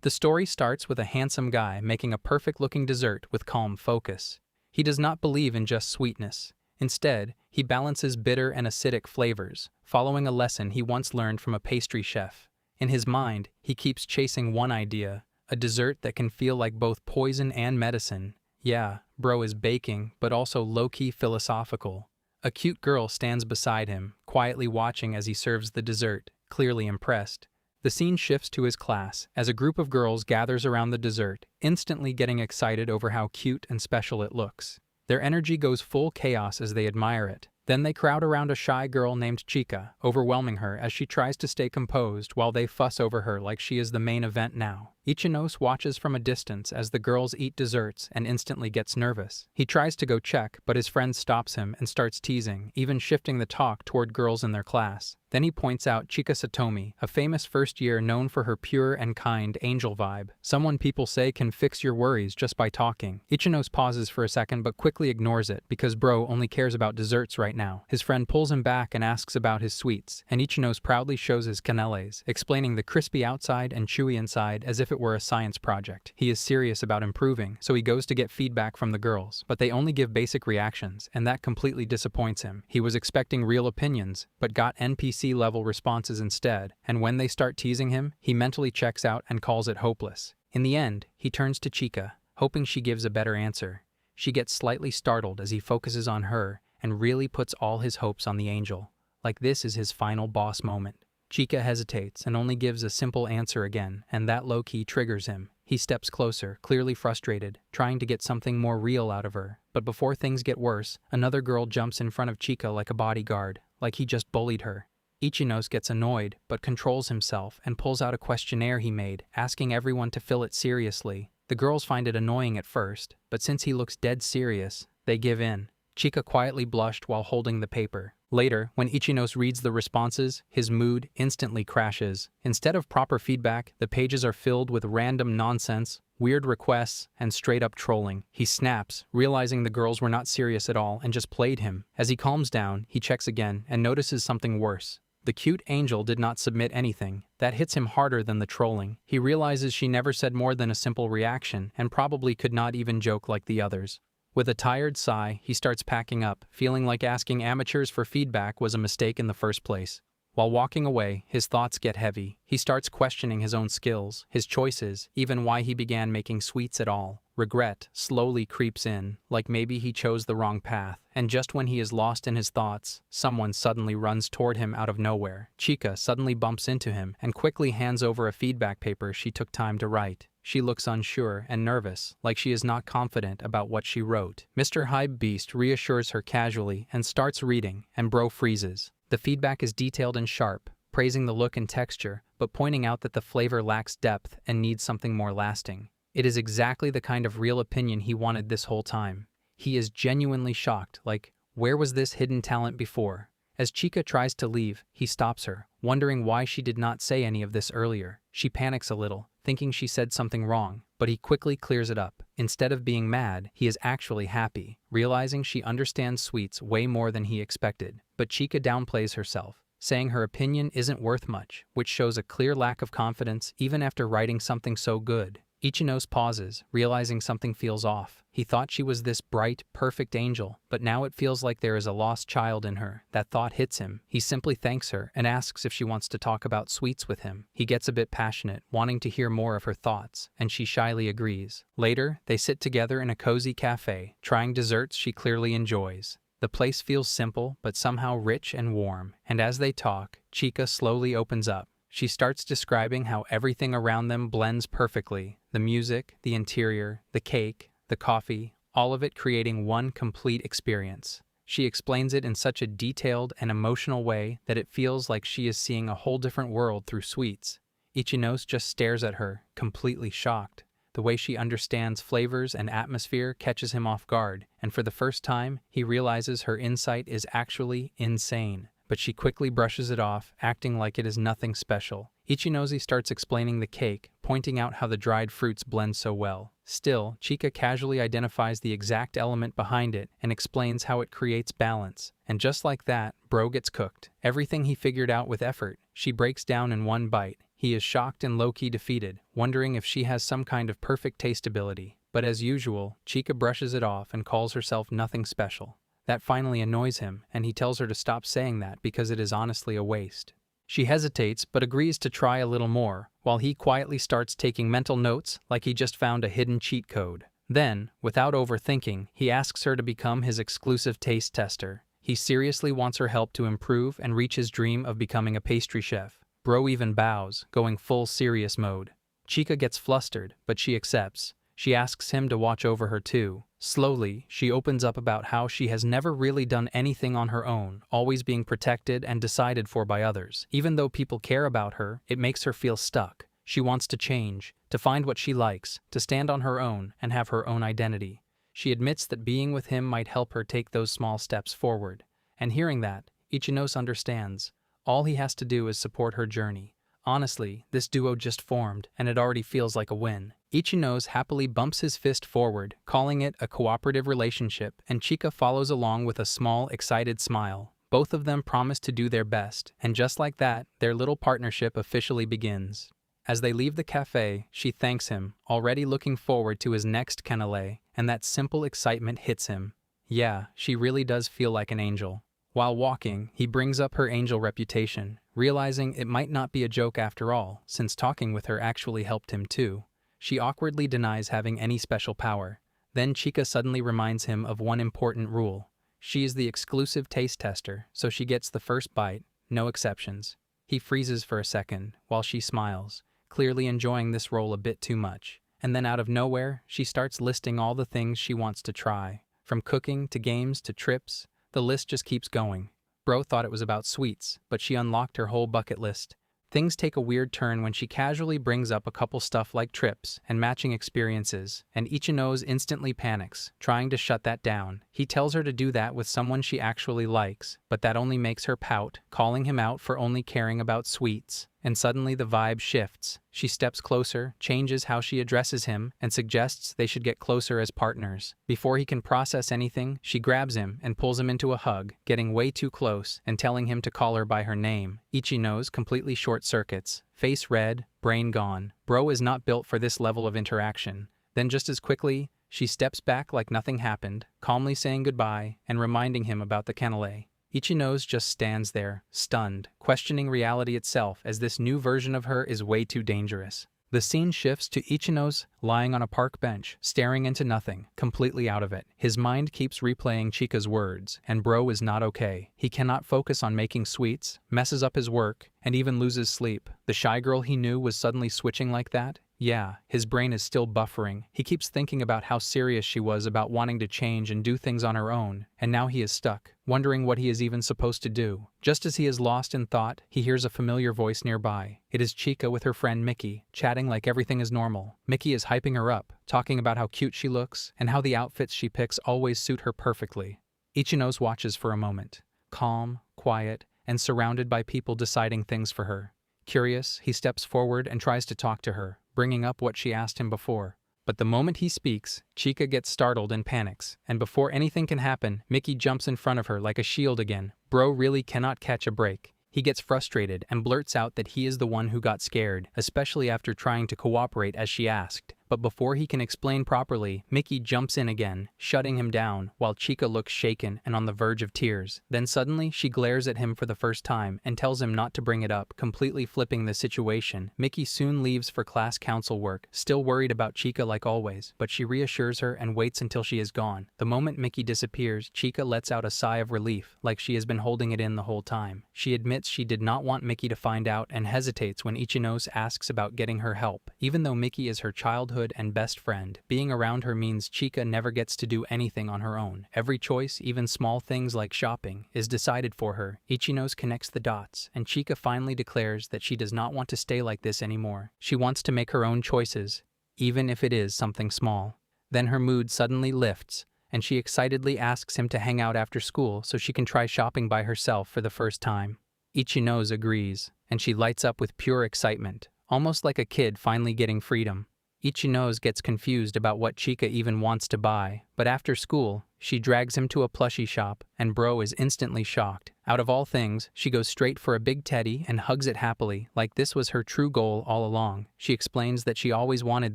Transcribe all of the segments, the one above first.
The story starts with a handsome guy making a perfect-looking dessert with calm focus. He does not believe in just sweetness. Instead, he balances bitter and acidic flavors, following a lesson he once learned from a pastry chef. In his mind, he keeps chasing one idea, a dessert that can feel like both poison and medicine. Yeah, bro is baking, but also low-key philosophical. A cute girl stands beside him, quietly watching as he serves the dessert, clearly impressed. The scene shifts to his class as a group of girls gathers around the dessert, instantly getting excited over how cute and special it looks. Their energy goes full chaos as they admire it. Then they crowd around a shy girl named Chica, overwhelming her as she tries to stay composed while they fuss over her like she is the main event now. Ichinos watches from a distance as the girls eat desserts and instantly gets nervous. He tries to go check, but his friend stops him and starts teasing, even shifting the talk toward girls in their class. Then he points out Chica Satomi, a famous first year known for her pure and kind angel vibe. Someone people say can fix your worries just by talking. Ichinos pauses for a second but quickly ignores it because bro only cares about desserts right now. His friend pulls him back and asks about his sweets, and Ichinos proudly shows his canelles, explaining the crispy outside and chewy inside as if it were a science project. He is serious about improving, so he goes to get feedback from the girls, but they only give basic reactions, and that completely disappoints him. He was expecting real opinions, but got NPC-level responses instead, and when they start teasing him, he mentally checks out and calls it hopeless. In the end, he turns to Chica, hoping she gives a better answer. She gets slightly startled as he focuses on her and really puts all his hopes on the angel, like this is his final boss moment. Chica hesitates and only gives a simple answer again, and that low-key triggers him. He steps closer, clearly frustrated, trying to get something more real out of her. But before things get worse, another girl jumps in front of Chica like a bodyguard, like he just bullied her. Ichinos gets annoyed, but controls himself and pulls out a questionnaire he made, asking everyone to fill it seriously. The girls find it annoying at first, but since he looks dead serious, they give in. Chica quietly blushed while holding the paper. Later, when Ichinos reads the responses, his mood instantly crashes. Instead of proper feedback, the pages are filled with random nonsense, weird requests, and straight-up trolling. He snaps, realizing the girls were not serious at all and just played him. As he calms down, he checks again and notices something worse. The cute angel did not submit anything. That hits him harder than the trolling. He realizes she never said more than a simple reaction and probably could not even joke like the others. With a tired sigh, he starts packing up, feeling like asking amateurs for feedback was a mistake in the first place. While walking away, his thoughts get heavy. He starts questioning his own skills, his choices, even why he began making sweets at all. Regret slowly creeps in, like maybe he chose the wrong path. And just when he is lost in his thoughts, someone suddenly runs toward him out of nowhere. Chica suddenly bumps into him and quickly hands over a feedback paper she took time to write. She looks unsure and nervous, like she is not confident about what she wrote. Mr. Hype Beast reassures her casually and starts reading, and bro freezes. The feedback is detailed and sharp, praising the look and texture, but pointing out that the flavor lacks depth and needs something more lasting. It is exactly the kind of real opinion he wanted this whole time. He is genuinely shocked, like, where was this hidden talent before? As Chica tries to leave, he stops her, wondering why she did not say any of this earlier. She panics a little, thinking she said something wrong, but he quickly clears it up. Instead of being mad, he is actually happy, realizing she understands sweets way more than he expected. But Chica downplays herself, saying her opinion isn't worth much, which shows a clear lack of confidence even after writing something so good. Ichinos pauses, realizing something feels off. He thought she was this bright, perfect angel, but now it feels like there is a lost child in her. That thought hits him. He simply thanks her and asks if she wants to talk about sweets with him. He gets a bit passionate, wanting to hear more of her thoughts, and she shyly agrees. Later, they sit together in a cozy cafe, trying desserts she clearly enjoys. The place feels simple, but somehow rich and warm, and as they talk, Chica slowly opens up. She starts describing how everything around them blends perfectly. The music, the interior, the cake, the coffee, all of it creating one complete experience. She explains it in such a detailed and emotional way that it feels like she is seeing a whole different world through sweets. Ichinos just stares at her, completely shocked. The way she understands flavors and atmosphere catches him off guard, and for the first time, he realizes her insight is actually insane. But she quickly brushes it off, acting like it is nothing special. Ichinozi starts explaining the cake, pointing out how the dried fruits blend so well. Still, Chica casually identifies the exact element behind it and explains how it creates balance. And just like that, bro gets cooked. Everything he figured out with effort, she breaks down in one bite. He is shocked and low-key defeated, wondering if she has some kind of perfect taste ability. But as usual, Chica brushes it off and calls herself nothing special. That finally annoys him, and he tells her to stop saying that because it is honestly a waste. She hesitates but agrees to try a little more, while he quietly starts taking mental notes like he just found a hidden cheat code. Then, without overthinking, he asks her to become his exclusive taste tester. He seriously wants her help to improve and reach his dream of becoming a pastry chef. Bro even bows, going full serious mode. Chica gets flustered, but she accepts. She asks him to watch over her too. Slowly, she opens up about how she has never really done anything on her own, always being protected and decided for by others. Even though people care about her, it makes her feel stuck. She wants to change, to find what she likes, to stand on her own and have her own identity. She admits that being with him might help her take those small steps forward. And hearing that, Ichinos understands. All he has to do is support her journey. Honestly, this duo just formed, and it already feels like a win. Ichinos happily bumps his fist forward, calling it a cooperative relationship, and Chica follows along with a small, excited smile. Both of them promise to do their best, and just like that, their little partnership officially begins. As they leave the cafe, she thanks him, already looking forward to his next canale, and that simple excitement hits him. Yeah, she really does feel like an angel. While walking, he brings up her angel reputation, realizing it might not be a joke after all, since talking with her actually helped him too. She awkwardly denies having any special power. Then Chica suddenly reminds him of one important rule. She is the exclusive taste tester, so she gets the first bite, no exceptions. He freezes for a second, while she smiles, clearly enjoying this role a bit too much. And then out of nowhere, she starts listing all the things she wants to try. From cooking to games to trips, the list just keeps going. Bro thought it was about sweets, but she unlocked her whole bucket list. Things take a weird turn when she casually brings up a couple stuff like trips and matching experiences, and Ichinos instantly panics, trying to shut that down. He tells her to do that with someone she actually likes, but that only makes her pout, calling him out for only caring about sweets. And suddenly the vibe shifts. She steps closer, changes how she addresses him, and suggests they should get closer as partners. Before he can process anything, she grabs him and pulls him into a hug, getting way too close and telling him to call her by her name. Ichinos completely short circuits, face red, brain gone. Bro is not built for this level of interaction. Then just as quickly, she steps back like nothing happened, calmly saying goodbye and reminding him about the canale. Ichinos just stands there, stunned, questioning reality itself as this new version of her is way too dangerous. The scene shifts to Ichinos lying on a park bench, staring into nothing, completely out of it. His mind keeps replaying Chica's words, and bro is not okay. He cannot focus on making sweets, messes up his work, and even loses sleep. The shy girl he knew was suddenly switching like that? Yeah, his brain is still buffering. He keeps thinking about how serious she was about wanting to change and do things on her own, and now he is stuck, wondering what he is even supposed to do. Just as he is lost in thought, he hears a familiar voice nearby. It is Chica with her friend Mickey, chatting like everything is normal. Mickey is hyping her up, talking about how cute she looks, and how the outfits she picks always suit her perfectly. Ichinos watches for a moment, calm, quiet, and surrounded by people deciding things for her. Curious, he steps forward and tries to talk to her, bringing up what she asked him before. But the moment he speaks, Chica gets startled and panics, and before anything can happen, Mickey jumps in front of her like a shield again. Bro really cannot catch a break. He gets frustrated and blurts out that he is the one who got scared, especially after trying to cooperate as she asked. But before he can explain properly, Mickey jumps in again, shutting him down, while Chica looks shaken and on the verge of tears. Then suddenly, she glares at him for the first time and tells him not to bring it up, completely flipping the situation. Mickey soon leaves for class council work, still worried about Chica like always, but she reassures her and waits until she is gone. The moment Mickey disappears, Chica lets out a sigh of relief, like she has been holding it in the whole time. She admits she did not want Mickey to find out and hesitates when Ichinos asks about getting her help. Even though Mickey is her childhood and best friend, being around her means Chica never gets to do anything on her own. Every choice, even small things like shopping, is decided for her. Ichinos connects the dots, and Chica finally declares that she does not want to stay like this anymore. She wants to make her own choices, even if it is something small. Then her mood suddenly lifts, and she excitedly asks him to hang out after school so she can try shopping by herself for the first time. Ichinos agrees, and she lights up with pure excitement, almost like a kid finally getting freedom. Ichino's gets confused about what Chica even wants to buy, but after school, she drags him to a plushie shop, and Bro is instantly shocked. Out of all things, she goes straight for a big teddy and hugs it happily, like this was her true goal all along. She explains that she always wanted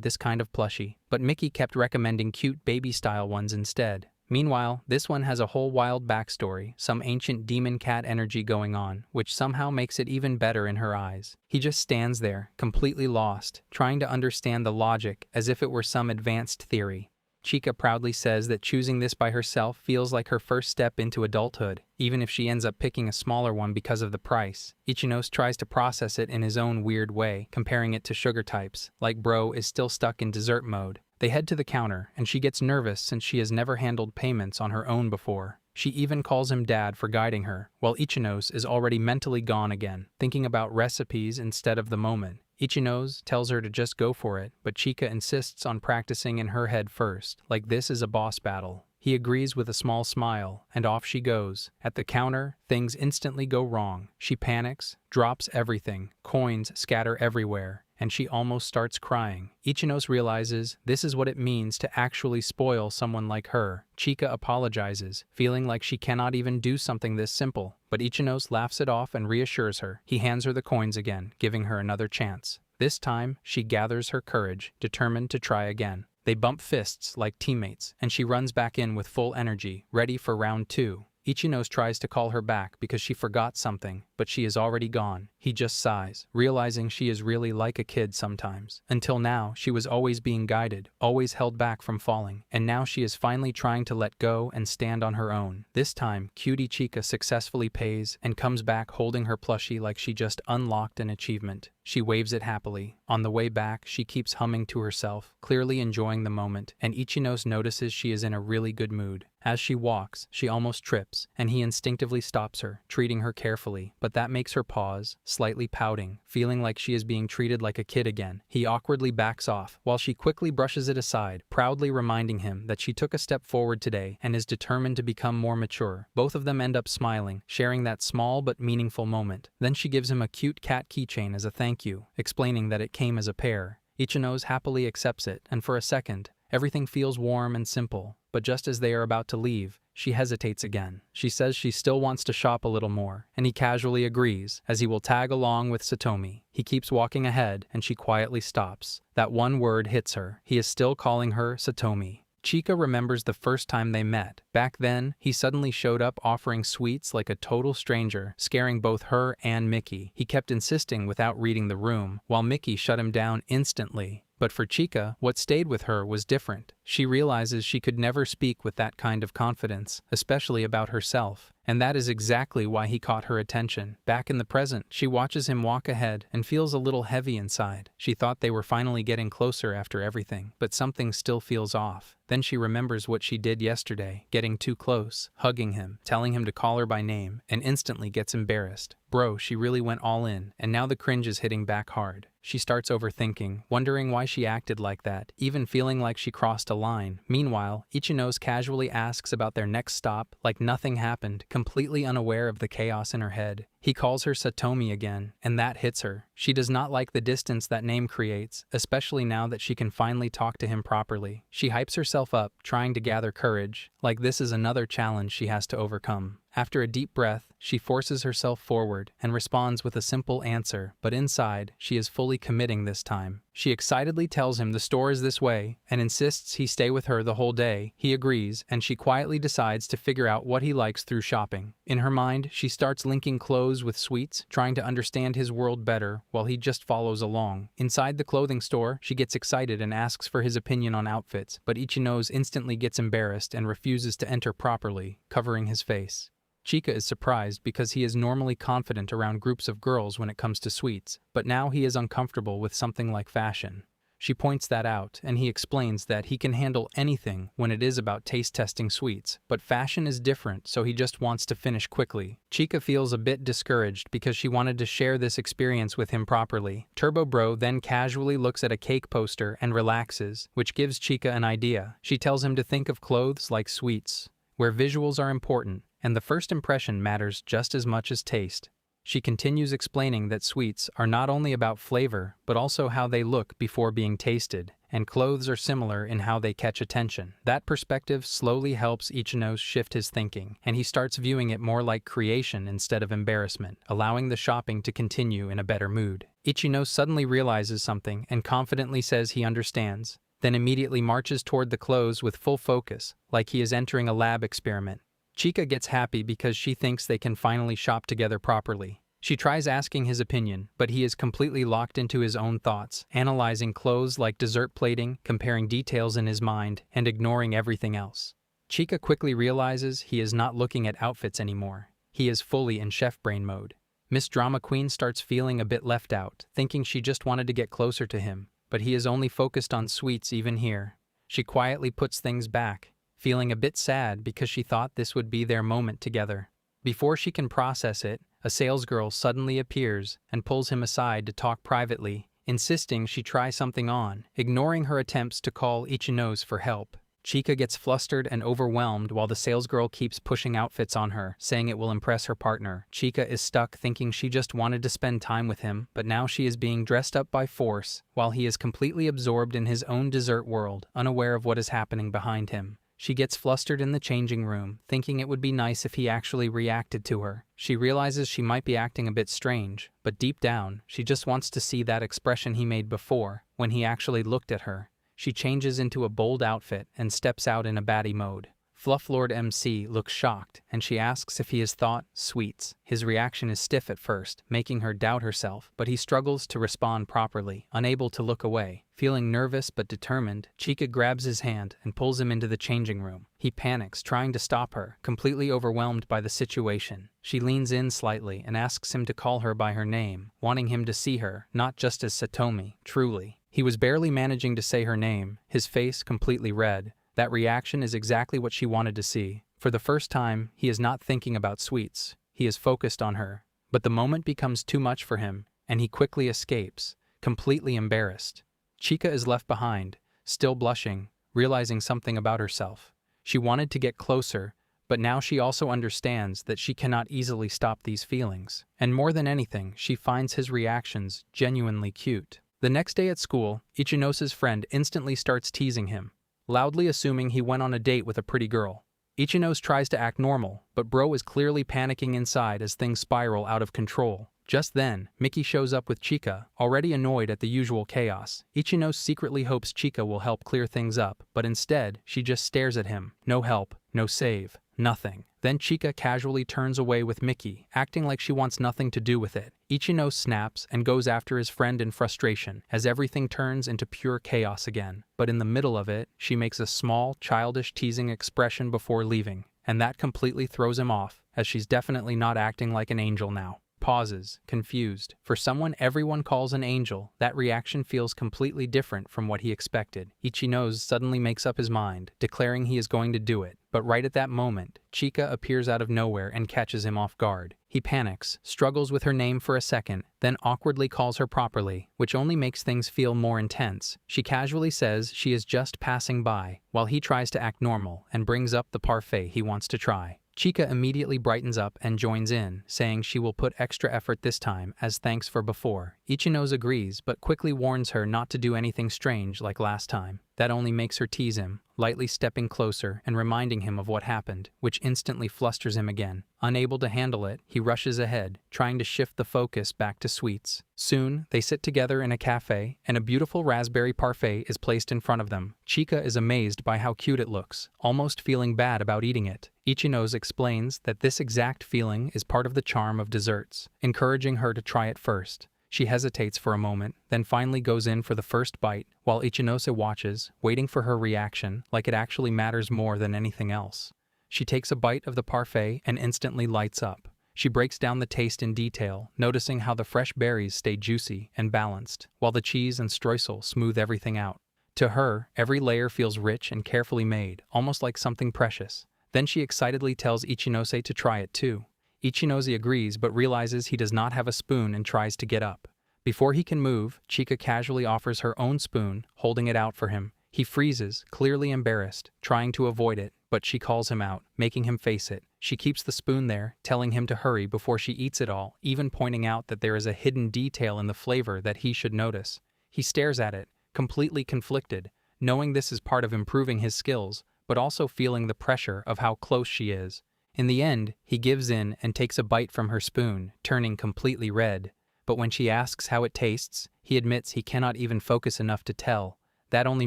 this kind of plushie, but Mickey kept recommending cute baby-style ones instead. Meanwhile, this one has a whole wild backstory, some ancient demon cat energy going on, which somehow makes it even better in her eyes. He just stands there, completely lost, trying to understand the logic as if it were some advanced theory. Chica proudly says that choosing this by herself feels like her first step into adulthood, even if she ends up picking a smaller one because of the price. Ichinos tries to process it in his own weird way, comparing it to sugar types, like Bro is still stuck in dessert mode. They head to the counter, and she gets nervous since she has never handled payments on her own before. She even calls him Dad for guiding her, while Ichinos is already mentally gone again, thinking about recipes instead of the moment. Ichinos tells her to just go for it, but Chica insists on practicing in her head first, like this is a boss battle. He agrees with a small smile, and off she goes. At the counter, things instantly go wrong. She panics, drops everything, coins scatter everywhere, and she almost starts crying. Ichinos realizes this is what it means to actually spoil someone like her. Chica apologizes, feeling like she cannot even do something this simple, but Ichinos laughs it off and reassures her. He hands her the coins again, giving her another chance. This time, she gathers her courage, determined to try again. They bump fists like teammates, and she runs back in with full energy, ready for round 2. Ichinos tries to call her back because she forgot something, but she is already gone. He just sighs, realizing she is really like a kid sometimes. Until now, she was always being guided, always held back from falling, and now she is finally trying to let go and stand on her own. This time, cutie Chica successfully pays and comes back holding her plushie like she just unlocked an achievement. She waves it happily. On the way back, she keeps humming to herself, clearly enjoying the moment, and Ichinos notices she is in a really good mood. As she walks, she almost trips, and he instinctively stops her, treating her carefully, but that makes her pause, slightly pouting, feeling like she is being treated like a kid again. He awkwardly backs off, while she quickly brushes it aside, proudly reminding him that she took a step forward today and is determined to become more mature. Both of them end up smiling, sharing that small but meaningful moment. Then she gives him a cute cat keychain as a thank you, explaining that it came as a pair. Ichinos happily accepts it, and for a second, everything feels warm and simple. But just as they are about to leave, she hesitates again. She says she still wants to shop a little more, and he casually agrees, as he will tag along with Satomi. He keeps walking ahead, and she quietly stops. That one word hits her. He is still calling her Satomi. Chica remembers the first time they met. Back then, he suddenly showed up offering sweets like a total stranger, scaring both her and Mickey. He kept insisting without reading the room, while Mickey shut him down instantly. But for Chica, what stayed with her was different. She realizes she could never speak with that kind of confidence, especially about herself. And that is exactly why he caught her attention. Back in the present, she watches him walk ahead and feels a little heavy inside. She thought they were finally getting closer after everything, but something still feels off. Then she remembers what she did yesterday, getting too close, hugging him, telling him to call her by name, and instantly gets embarrassed. Bro, she really went all in, and now the cringe is hitting back hard. She starts overthinking, wondering why she acted like that, even feeling like she crossed a line. Meanwhile, Ichinos casually asks about their next stop, like nothing happened, completely unaware of the chaos in her head. He calls her Satomi again, and that hits her. She does not like the distance that name creates, especially now that she can finally talk to him properly. She hypes herself up, trying to gather courage, like this is another challenge she has to overcome. After a deep breath, she forces herself forward and responds with a simple answer, but inside, she is fully committing this time. She excitedly tells him the store is this way and insists he stay with her the whole day. He agrees, and she quietly decides to figure out what he likes through shopping. In her mind, she starts linking clothes with sweets, trying to understand his world better while he just follows along. Inside the clothing store, she gets excited and asks for his opinion on outfits, but Ichinos instantly gets embarrassed and refuses to enter properly, covering his face. Chica is surprised because he is normally confident around groups of girls when it comes to sweets, but now he is uncomfortable with something like fashion. She points that out, and he explains that he can handle anything when it is about taste testing sweets, but fashion is different, so he just wants to finish quickly. Chica feels a bit discouraged because she wanted to share this experience with him properly. Turbo Bro then casually looks at a cake poster and relaxes, which gives Chica an idea. She tells him to think of clothes like sweets, where visuals are important, and the first impression matters just as much as taste. She continues explaining that sweets are not only about flavor, but also how they look before being tasted, and clothes are similar in how they catch attention. That perspective slowly helps Ichino shift his thinking, and he starts viewing it more like creation instead of embarrassment, allowing the shopping to continue in a better mood. Ichino suddenly realizes something and confidently says he understands, then immediately marches toward the clothes with full focus, like he is entering a lab experiment. Chica gets happy because she thinks they can finally shop together properly. She tries asking his opinion, but he is completely locked into his own thoughts, analyzing clothes like dessert plating, comparing details in his mind, and ignoring everything else. Chica quickly realizes he is not looking at outfits anymore. He is fully in chef brain mode. Miss Drama Queen starts feeling a bit left out, thinking she just wanted to get closer to him, but he is only focused on sweets even here. She quietly puts things back, feeling a bit sad because she thought this would be their moment together. Before she can process it, a salesgirl suddenly appears and pulls him aside to talk privately, insisting she try something on, ignoring her attempts to call Ichino's for help. Chica gets flustered and overwhelmed while the salesgirl keeps pushing outfits on her, saying it will impress her partner. Chica is stuck thinking she just wanted to spend time with him, but now she is being dressed up by force, while he is completely absorbed in his own dessert world, unaware of what is happening behind him. She gets flustered in the changing room, thinking it would be nice if he actually reacted to her. She realizes she might be acting a bit strange, but deep down, she just wants to see that expression he made before, when he actually looked at her. She changes into a bold outfit and steps out in a baddie mode. Fluff Lord MC looks shocked, and she asks if he has thought sweets. His reaction is stiff at first, making her doubt herself, but he struggles to respond properly, unable to look away. Feeling nervous but determined, Chica grabs his hand and pulls him into the changing room. He panics, trying to stop her, completely overwhelmed by the situation. She leans in slightly and asks him to call her by her name, wanting him to see her, not just as Satomi, truly. He was barely managing to say her name, his face completely red. That reaction is exactly what she wanted to see. For the first time, he is not thinking about sweets. He is focused on her. But the moment becomes too much for him, and he quickly escapes, completely embarrassed. Chica is left behind, still blushing, realizing something about herself. She wanted to get closer, but now she also understands that she cannot easily stop these feelings. And more than anything, she finds his reactions genuinely cute. The next day at school, Ichino's friend instantly starts teasing him, loudly assuming he went on a date with a pretty girl. Ichino's tries to act normal, but bro is clearly panicking inside as things spiral out of control. Just then, Mickey shows up with Chica, already annoyed at the usual chaos. Ichino secretly hopes Chica will help clear things up, but instead, she just stares at him. No help, no save, nothing. Then Chica casually turns away with Mickey, acting like she wants nothing to do with it. Ichino snaps and goes after his friend in frustration, as everything turns into pure chaos again. But in the middle of it, she makes a small, childish teasing expression before leaving, and that completely throws him off, as she's definitely not acting like an angel now. Pauses, confused. For someone everyone calls an angel, that reaction feels completely different from what he expected. Ichino suddenly makes up his mind, declaring he is going to do it. But right at that moment, Chica appears out of nowhere and catches him off guard. He panics, struggles with her name for a second, then awkwardly calls her properly, which only makes things feel more intense. She casually says she is just passing by, while he tries to act normal and brings up the parfait he wants to try. Chica immediately brightens up and joins in, saying she will put extra effort this time as thanks for before. Ichino agrees, but quickly warns her not to do anything strange like last time. That only makes her tease him, lightly stepping closer and reminding him of what happened, which instantly flusters him again. Unable to handle it, he rushes ahead, trying to shift the focus back to sweets. Soon, they sit together in a cafe, and a beautiful raspberry parfait is placed in front of them. Chica is amazed by how cute it looks, almost feeling bad about eating it. Ichino explains that this exact feeling is part of the charm of desserts, encouraging her to try it first. She hesitates for a moment, then finally goes in for the first bite, while Ichino watches, waiting for her reaction, like it actually matters more than anything else. She takes a bite of the parfait and instantly lights up. She breaks down the taste in detail, noticing how the fresh berries stay juicy and balanced, while the cheese and streusel smooth everything out. To her, every layer feels rich and carefully made, almost like something precious. Then she excitedly tells Ichino to try it too. Ichino agrees but realizes he does not have a spoon and tries to get up. Before he can move, Chica casually offers her own spoon, holding it out for him. He freezes, clearly embarrassed, trying to avoid it, but she calls him out, making him face it. She keeps the spoon there, telling him to hurry before she eats it all, even pointing out that there is a hidden detail in the flavor that he should notice. He stares at it, completely conflicted, knowing this is part of improving his skills, but also feeling the pressure of how close she is. In the end, he gives in and takes a bite from her spoon, turning completely red. But when she asks how it tastes, he admits he cannot even focus enough to tell. That only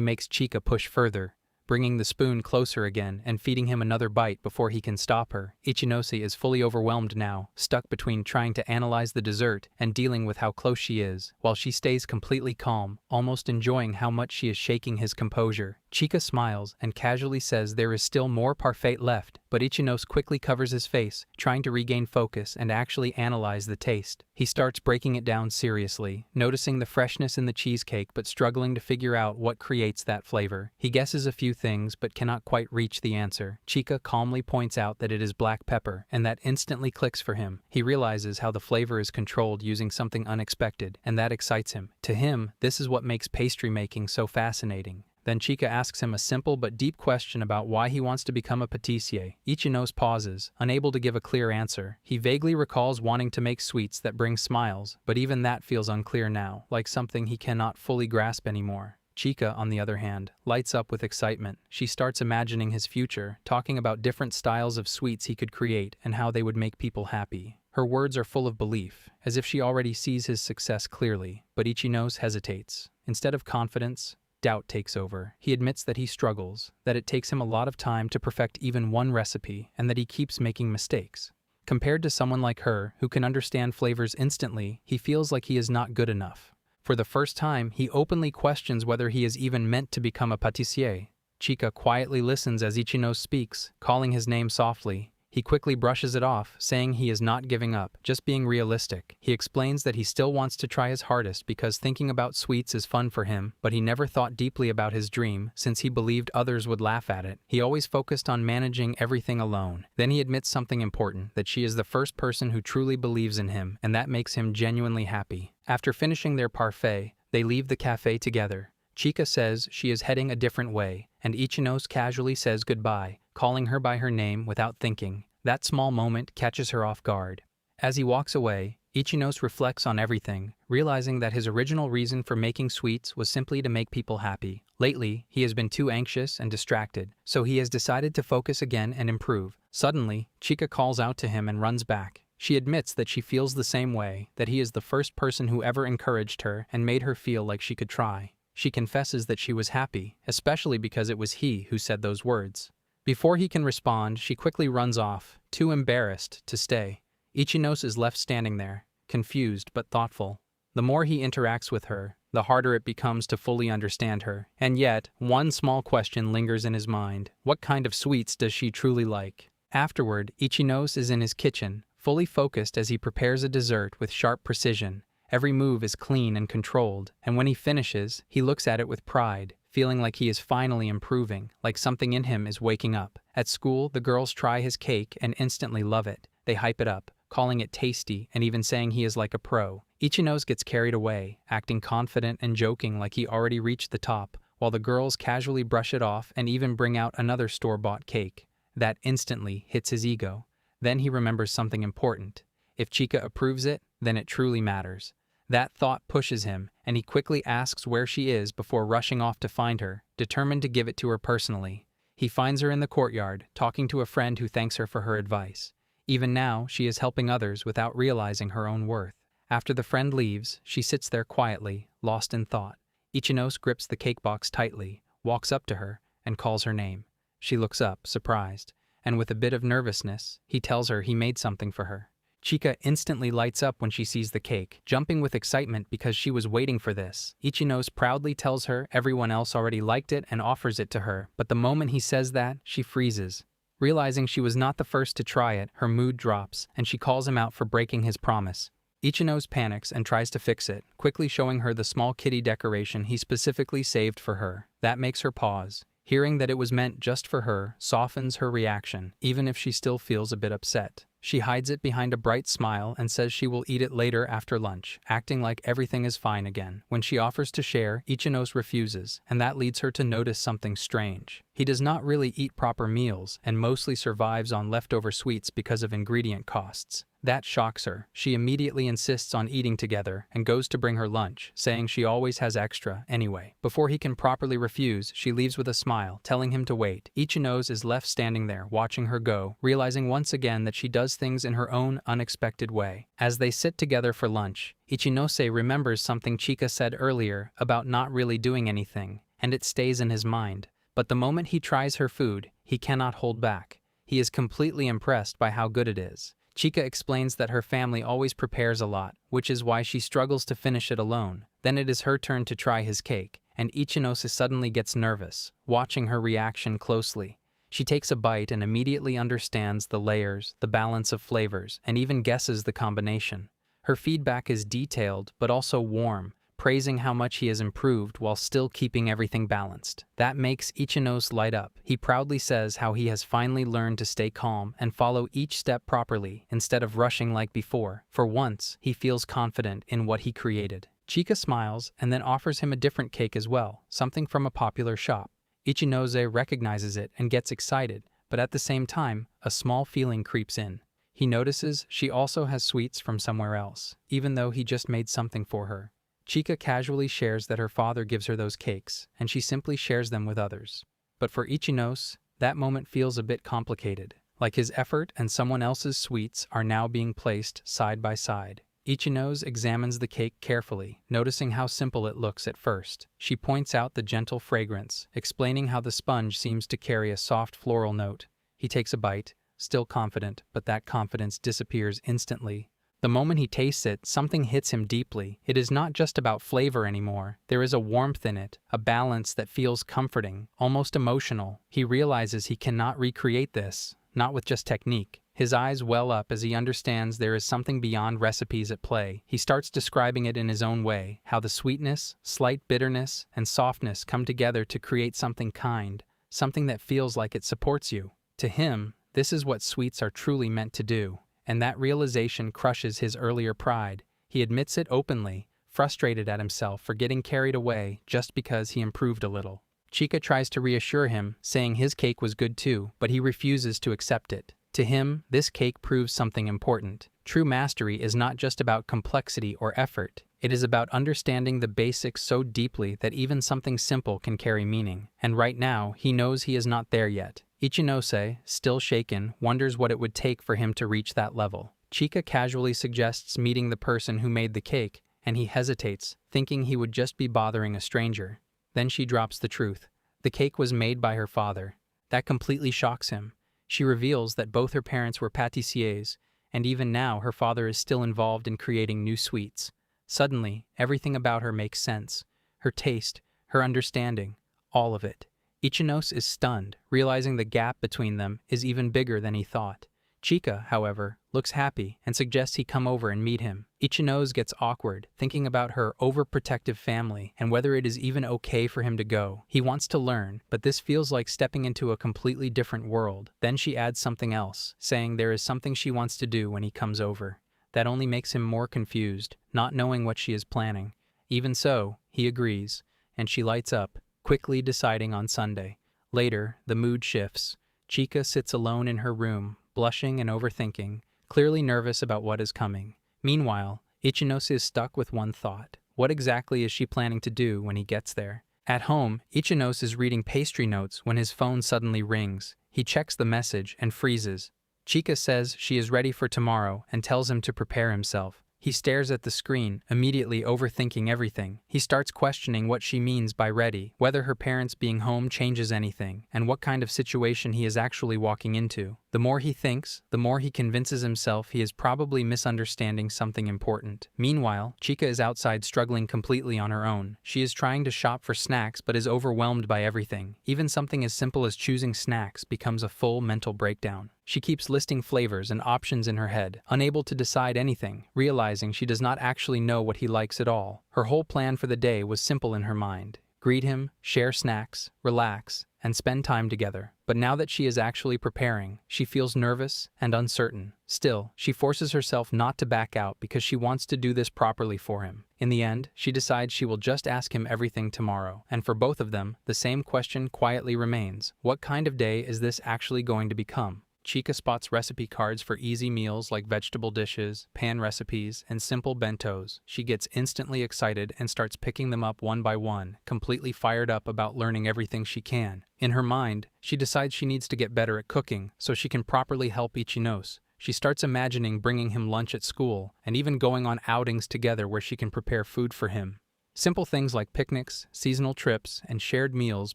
makes Chica push further, bringing the spoon closer again and feeding him another bite before he can stop her. Ichinose is fully overwhelmed now, stuck between trying to analyze the dessert and dealing with how close she is, while she stays completely calm, almost enjoying how much she is shaking his composure. Chica smiles and casually says there is still more parfait left, but Ichinose quickly covers his face, trying to regain focus and actually analyze the taste. He starts breaking it down seriously, noticing the freshness in the cheesecake but struggling to figure out what creates that flavor. He guesses a few things but cannot quite reach the answer. Chica calmly points out that it is black pepper, and that instantly clicks for him. He realizes how the flavor is controlled using something unexpected, and that excites him. To him, this is what makes pastry making so fascinating. Then Chica asks him a simple but deep question about why he wants to become a patissier. Ichinose pauses, unable to give a clear answer. He vaguely recalls wanting to make sweets that bring smiles, but even that feels unclear now, like something he cannot fully grasp anymore. Chica, on the other hand, lights up with excitement. She starts imagining his future, talking about different styles of sweets he could create and how they would make people happy. Her words are full of belief, as if she already sees his success clearly, but Ichinose hesitates. Instead of confidence, doubt takes over. He admits that he struggles, that it takes him a lot of time to perfect even one recipe, and that he keeps making mistakes. Compared to someone like her, who can understand flavors instantly, he feels like he is not good enough. For the first time, he openly questions whether he is even meant to become a patissier. Chica quietly listens as Ichinose speaks, calling his name softly. He quickly brushes it off, saying he is not giving up, just being realistic. He explains that he still wants to try his hardest because thinking about sweets is fun for him, but he never thought deeply about his dream since he believed others would laugh at it. He always focused on managing everything alone. Then he admits something important, that she is the first person who truly believes in him, and that makes him genuinely happy. After finishing their parfait, they leave the cafe together. Chica says she is heading a different way, and Ichinose casually says goodbye, calling her by her name without thinking. That small moment catches her off guard. As he walks away, Ichinose reflects on everything, realizing that his original reason for making sweets was simply to make people happy. Lately, he has been too anxious and distracted, so he has decided to focus again and improve. Suddenly, Chica calls out to him and runs back. She admits that she feels the same way, that he is the first person who ever encouraged her and made her feel like she could try. She confesses that she was happy, especially because it was he who said those words. Before he can respond, she quickly runs off, too embarrassed to stay. Ichinose is left standing there, confused but thoughtful. The more he interacts with her, the harder it becomes to fully understand her. And yet, one small question lingers in his mind. What kind of sweets does she truly like? Afterward, Ichinose is in his kitchen, fully focused as he prepares a dessert with sharp precision. Every move is clean and controlled, and when he finishes, he looks at it with pride, feeling like he is finally improving, like something in him is waking up. At school, the girls try his cake and instantly love it. They hype it up, calling it tasty and even saying he is like a pro. Ichinose gets carried away, acting confident and joking like he already reached the top, while the girls casually brush it off and even bring out another store-bought cake. That instantly hits his ego. Then he remembers something important. If Chica approves it, then it truly matters. That thought pushes him, and he quickly asks where she is before rushing off to find her, determined to give it to her personally. He finds her in the courtyard, talking to a friend who thanks her for her advice. Even now, she is helping others without realizing her own worth. After the friend leaves, she sits there quietly, lost in thought. Ichinose grips the cake box tightly, walks up to her, and calls her name. She looks up, surprised, and with a bit of nervousness, he tells her he made something for her. Chica instantly lights up when she sees the cake, jumping with excitement because she was waiting for this. Ichinose proudly tells her everyone else already liked it and offers it to her, but the moment he says that, she freezes. Realizing she was not the first to try it, her mood drops, and she calls him out for breaking his promise. Ichinose panics and tries to fix it, quickly showing her the small kitty decoration he specifically saved for her. That makes her pause. Hearing that it was meant just for her softens her reaction, even if she still feels a bit upset. She hides it behind a bright smile and says she will eat it later after lunch, acting like everything is fine again. When she offers to share, Ichinos refuses, and that leads her to notice something strange. He does not really eat proper meals and mostly survives on leftover sweets because of ingredient costs. That shocks her. She immediately insists on eating together and goes to bring her lunch, saying she always has extra anyway. Before he can properly refuse, she leaves with a smile, telling him to wait. Ichinos is left standing there, watching her go, realizing once again that she does things in her own unexpected way. As they sit together for lunch, Ichinose remembers something Chica said earlier about not really doing anything, and it stays in his mind. But the moment he tries her food, he cannot hold back. He is completely impressed by how good it is. Chica explains that her family always prepares a lot, which is why she struggles to finish it alone. Then it is her turn to try his cake, and Ichinose suddenly gets nervous, watching her reaction closely. She takes a bite and immediately understands the layers, the balance of flavors, and even guesses the combination. Her feedback is detailed, but also warm, praising how much he has improved while still keeping everything balanced. That makes Ichinose light up. He proudly says how he has finally learned to stay calm and follow each step properly instead of rushing like before. For once, he feels confident in what he created. Chica smiles and then offers him a different cake as well, something from a popular shop. Ichinose recognizes it and gets excited, but at the same time, a small feeling creeps in. He notices she also has sweets from somewhere else, even though he just made something for her. Chica casually shares that her father gives her those cakes, and she simply shares them with others. But for Ichinose, that moment feels a bit complicated, like his effort and someone else's sweets are now being placed side by side. Ichinose examines the cake carefully, noticing how simple it looks at first. She points out the gentle fragrance, explaining how the sponge seems to carry a soft floral note. He takes a bite, still confident, but that confidence disappears instantly. The moment he tastes it, something hits him deeply. It is not just about flavor anymore. There is a warmth in it, a balance that feels comforting, almost emotional. He realizes he cannot recreate this, not with just technique. His eyes well up as he understands there is something beyond recipes at play. He starts describing it in his own way, how the sweetness, slight bitterness, and softness come together to create something kind, something that feels like it supports you. To him, this is what sweets are truly meant to do. And that realization crushes his earlier pride. He admits it openly, frustrated at himself for getting carried away just because he improved a little. Chica tries to reassure him, saying his cake was good too, but he refuses to accept it. To him, this cake proves something important. True mastery is not just about complexity or effort. It is about understanding the basics so deeply that even something simple can carry meaning. And right now, he knows he is not there yet. Ichinose, still shaken, wonders what it would take for him to reach that level. Chica casually suggests meeting the person who made the cake, and he hesitates, thinking he would just be bothering a stranger. Then she drops the truth. The cake was made by her father. That completely shocks him. She reveals that both her parents were pâtissiers, and even now her father is still involved in creating new sweets. Suddenly, everything about her makes sense. Her taste, her understanding, all of it. Ichinose is stunned, realizing the gap between them is even bigger than he thought. Chica, however, looks happy and suggests he come over and meet him. Ichinose gets awkward, thinking about her overprotective family and whether it is even okay for him to go. He wants to learn, but this feels like stepping into a completely different world. Then she adds something else, saying there is something she wants to do when he comes over. That only makes him more confused, not knowing what she is planning. Even so, he agrees, and she lights up, quickly deciding on Sunday. Later, the mood shifts. Chica sits alone in her room, blushing and overthinking, clearly nervous about what is coming. Meanwhile, Ichinose is stuck with one thought. What exactly is she planning to do when he gets there? At home, Ichinose is reading pastry notes when his phone suddenly rings. He checks the message and freezes. Chica says she is ready for tomorrow and tells him to prepare himself. He stares at the screen, immediately overthinking everything. He starts questioning what she means by ready, whether her parents being home changes anything, and what kind of situation he is actually walking into. The more he thinks, the more he convinces himself he is probably misunderstanding something important. Meanwhile, Chica is outside struggling completely on her own. She is trying to shop for snacks but is overwhelmed by everything. Even something as simple as choosing snacks becomes a full mental breakdown. She keeps listing flavors and options in her head, unable to decide anything, realizing she does not actually know what he likes at all. Her whole plan for the day was simple in her mind. greet him, share snacks, relax, and spend time together. But now that she is actually preparing, she feels nervous and uncertain. Still, she forces herself not to back out because she wants to do this properly for him. In the end, she decides she will just ask him everything tomorrow. And for both of them, the same question quietly remains: what kind of day is this actually going to become? Chica spots recipe cards for easy meals like vegetable dishes, pan recipes, and simple bentos. She gets instantly excited and starts picking them up one by one, completely fired up about learning everything she can. In her mind, she decides she needs to get better at cooking so she can properly help Ichinose. She starts imagining bringing him lunch at school and even going on outings together where she can prepare food for him. Simple things like picnics, seasonal trips, and shared meals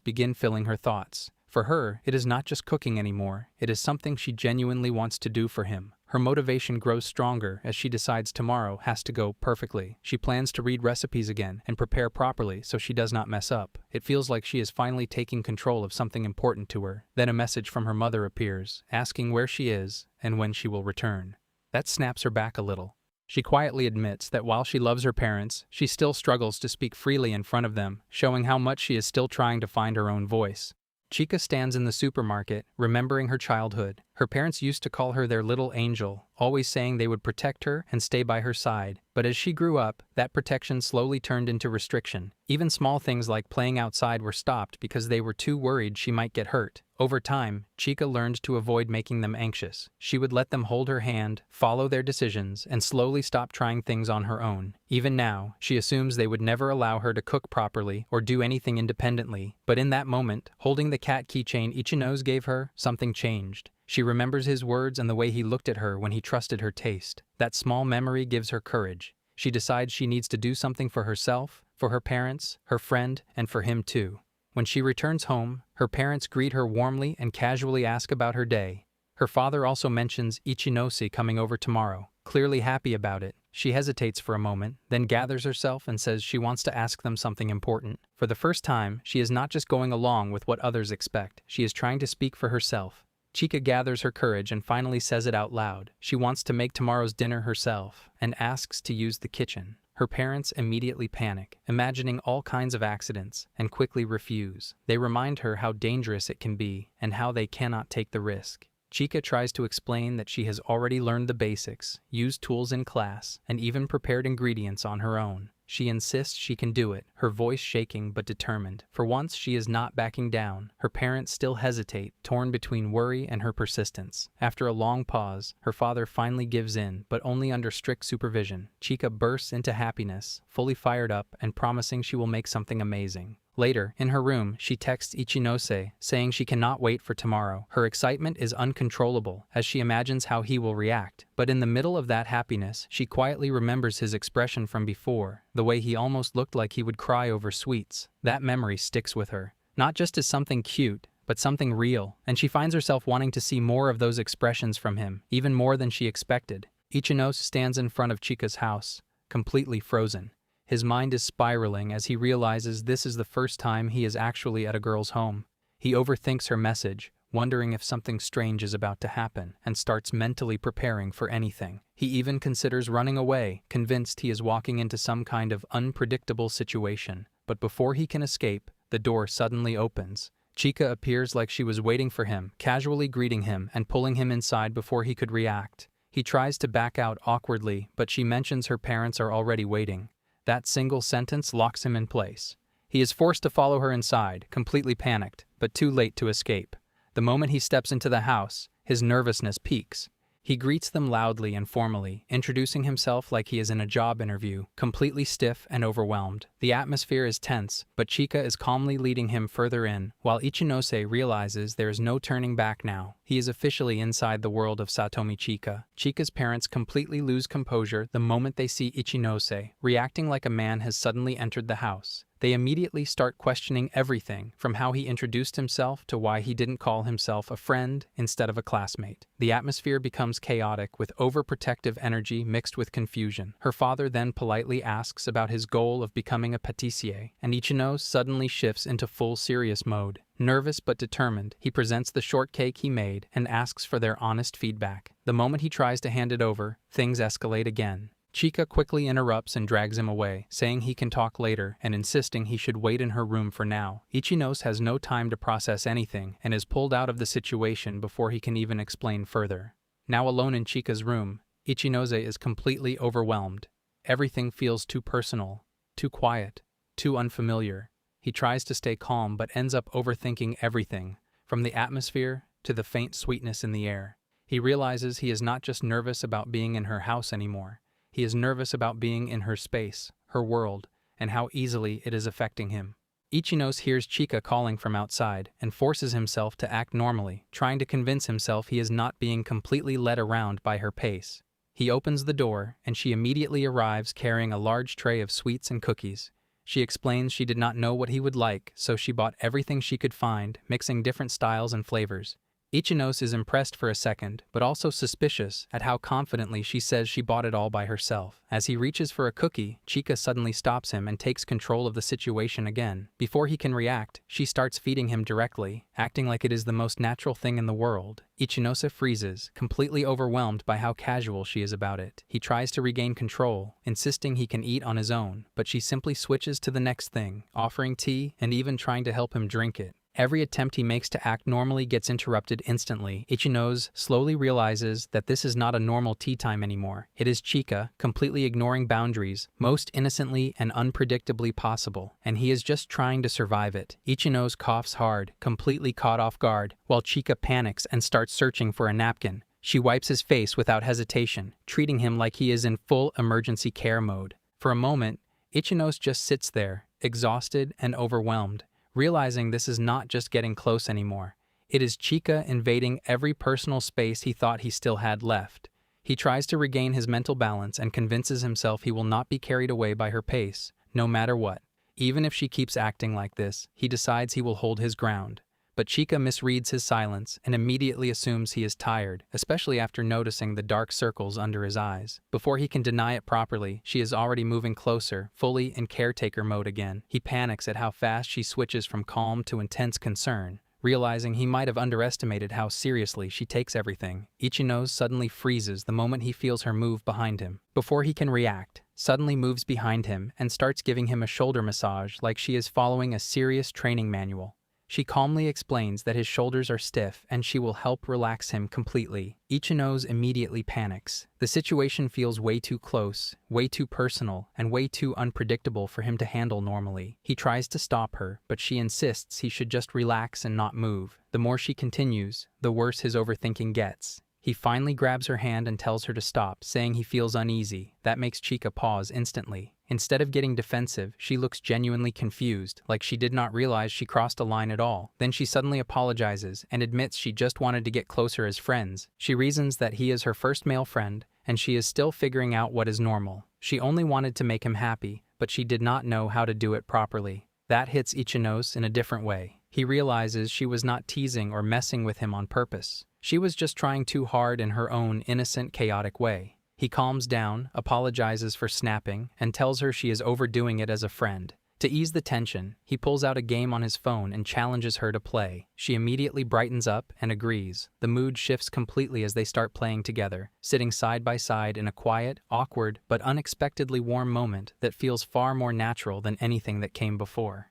begin filling her thoughts. For her, it is not just cooking anymore, it is something she genuinely wants to do for him. Her motivation grows stronger as she decides tomorrow has to go perfectly. She plans to read recipes again and prepare properly so she does not mess up. It feels like she is finally taking control of something important to her. Then a message from her mother appears, asking where she is and when she will return. That snaps her back a little. She quietly admits that while she loves her parents, she still struggles to speak freely in front of them, showing how much she is still trying to find her own voice. Chica stands in the supermarket, remembering her childhood. Her parents used to call her their little angel, always saying they would protect her and stay by her side. But as she grew up, that protection slowly turned into restriction. Even small things like playing outside were stopped because they were too worried she might get hurt. Over time, Chica learned to avoid making them anxious. She would let them hold her hand, follow their decisions, and slowly stop trying things on her own. Even now, she assumes they would never allow her to cook properly or do anything independently. But in that moment, holding the cat keychain Ichinose gave her, something changed. She remembers his words and the way he looked at her when he trusted her taste. That small memory gives her courage. She decides she needs to do something for herself, for her parents, her friend, and for him too. When she returns home, her parents greet her warmly and casually ask about her day. Her father also mentions Ichinose coming over tomorrow. Clearly happy about it, she hesitates for a moment, then gathers herself and says she wants to ask them something important. For the first time, she is not just going along with what others expect, she is trying to speak for herself. Chica gathers her courage and finally says it out loud. She wants to make tomorrow's dinner herself and asks to use the kitchen. Her parents immediately panic, imagining all kinds of accidents, and quickly refuse. They remind her how dangerous it can be and how they cannot take the risk. Chica tries to explain that she has already learned the basics, used tools in class, and even prepared ingredients on her own. She insists she can do it, her voice shaking but determined. For once, she is not backing down. Her parents still hesitate, torn between worry and her persistence. After a long pause, her father finally gives in, but only under strict supervision. Chica bursts into happiness, fully fired up and promising she will make something amazing. Later, in her room, she texts Ichinose, saying she cannot wait for tomorrow. Her excitement is uncontrollable as she imagines how he will react. But in the middle of that happiness, she quietly remembers his expression from before, the way he almost looked like he would cry over sweets. That memory sticks with her, not just as something cute, but something real, and she finds herself wanting to see more of those expressions from him, even more than she expected. Ichinose stands in front of Chica's house, completely frozen. His mind is spiraling as he realizes this is the first time he is actually at a girl's home. He overthinks her message, wondering if something strange is about to happen, and starts mentally preparing for anything. He even considers running away, convinced he is walking into some kind of unpredictable situation. But before he can escape, the door suddenly opens. Chica appears like she was waiting for him, casually greeting him and pulling him inside before he could react. He tries to back out awkwardly, but she mentions her parents are already waiting. That single sentence locks him in place. He is forced to follow her inside, completely panicked, but too late to escape. The moment he steps into the house, his nervousness peaks. He greets them loudly and formally, introducing himself like he is in a job interview, completely stiff and overwhelmed. The atmosphere is tense, but Chica is calmly leading him further in, while Ichinose realizes there is no turning back now. He is officially inside the world of Satomi Chica. Chica's parents completely lose composure the moment they see Ichinose, reacting like a man has suddenly entered the house. They immediately start questioning everything, from how he introduced himself to why he didn't call himself a friend instead of a classmate. The atmosphere becomes chaotic with overprotective energy mixed with confusion. Her father then politely asks about his goal of becoming a pâtissier, and Ichinose suddenly shifts into full serious mode. Nervous but determined, he presents the shortcake he made and asks for their honest feedback. The moment he tries to hand it over, things escalate again. Chica quickly interrupts and drags him away, saying he can talk later and insisting he should wait in her room for now. Ichinose has no time to process anything and is pulled out of the situation before he can even explain further. Now alone in Chica's room, Ichinose is completely overwhelmed. Everything feels too personal, too quiet, too unfamiliar. He tries to stay calm but ends up overthinking everything, from the atmosphere to the faint sweetness in the air. He realizes he is not just nervous about being in her house anymore. He is nervous about being in her space, her world, and how easily it is affecting him. Ichinose hears Chica calling from outside and forces himself to act normally, trying to convince himself he is not being completely led around by her pace. He opens the door, and she immediately arrives carrying a large tray of sweets and cookies. She explains she did not know what he would like, so she bought everything she could find, mixing different styles and flavors. Ichinose is impressed for a second, but also suspicious at how confidently she says she bought it all by herself. As he reaches for a cookie, Chica suddenly stops him and takes control of the situation again. Before he can react, she starts feeding him directly, acting like it is the most natural thing in the world. Ichinose freezes, completely overwhelmed by how casual she is about it. He tries to regain control, insisting he can eat on his own, but she simply switches to the next thing, offering tea and even trying to help him drink it. Every attempt he makes to act normally gets interrupted instantly. Ichinose slowly realizes that this is not a normal tea time anymore. It is Chica, completely ignoring boundaries, most innocently and unpredictably possible, and he is just trying to survive it. Ichinose coughs hard, completely caught off guard, while Chica panics and starts searching for a napkin. She wipes his face without hesitation, treating him like he is in full emergency care mode. For a moment, Ichinose just sits there, exhausted and overwhelmed, realizing this is not just getting close anymore. It is Chica invading every personal space he thought he still had left. He tries to regain his mental balance and convinces himself he will not be carried away by her pace, no matter what. Even if she keeps acting like this, he decides he will hold his ground. But Chica misreads his silence and immediately assumes he is tired, especially after noticing the dark circles under his eyes. Before he can deny it properly, she is already moving closer, fully in caretaker mode again. He panics at how fast she switches from calm to intense concern, realizing he might have underestimated how seriously she takes everything. Ichinose suddenly freezes the moment he feels her move behind him. Before he can react, suddenly moves behind him and starts giving him a shoulder massage like she is following a serious training manual. She calmly explains that his shoulders are stiff and she will help relax him completely. Ichinose immediately panics. The situation feels way too close, way too personal, and way too unpredictable for him to handle normally. He tries to stop her, but she insists he should just relax and not move. The more she continues, the worse his overthinking gets. He finally grabs her hand and tells her to stop, saying he feels uneasy. That makes Chica pause instantly. Instead of getting defensive, she looks genuinely confused, like she did not realize she crossed a line at all. Then she suddenly apologizes and admits she just wanted to get closer as friends. She reasons that he is her first male friend, and she is still figuring out what is normal. She only wanted to make him happy, but she did not know how to do it properly. That hits Ichinose in a different way. He realizes she was not teasing or messing with him on purpose. She was just trying too hard in her own innocent, chaotic way. He calms down, apologizes for snapping, and tells her she is overdoing it as a friend. To ease the tension, he pulls out a game on his phone and challenges her to play. She immediately brightens up and agrees. The mood shifts completely as they start playing together, sitting side by side in a quiet, awkward, but unexpectedly warm moment that feels far more natural than anything that came before.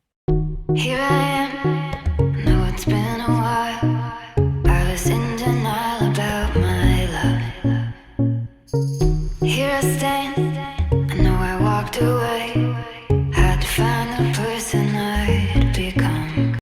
Here I am, know it's been a while. I was in denial about my love. Here I stand,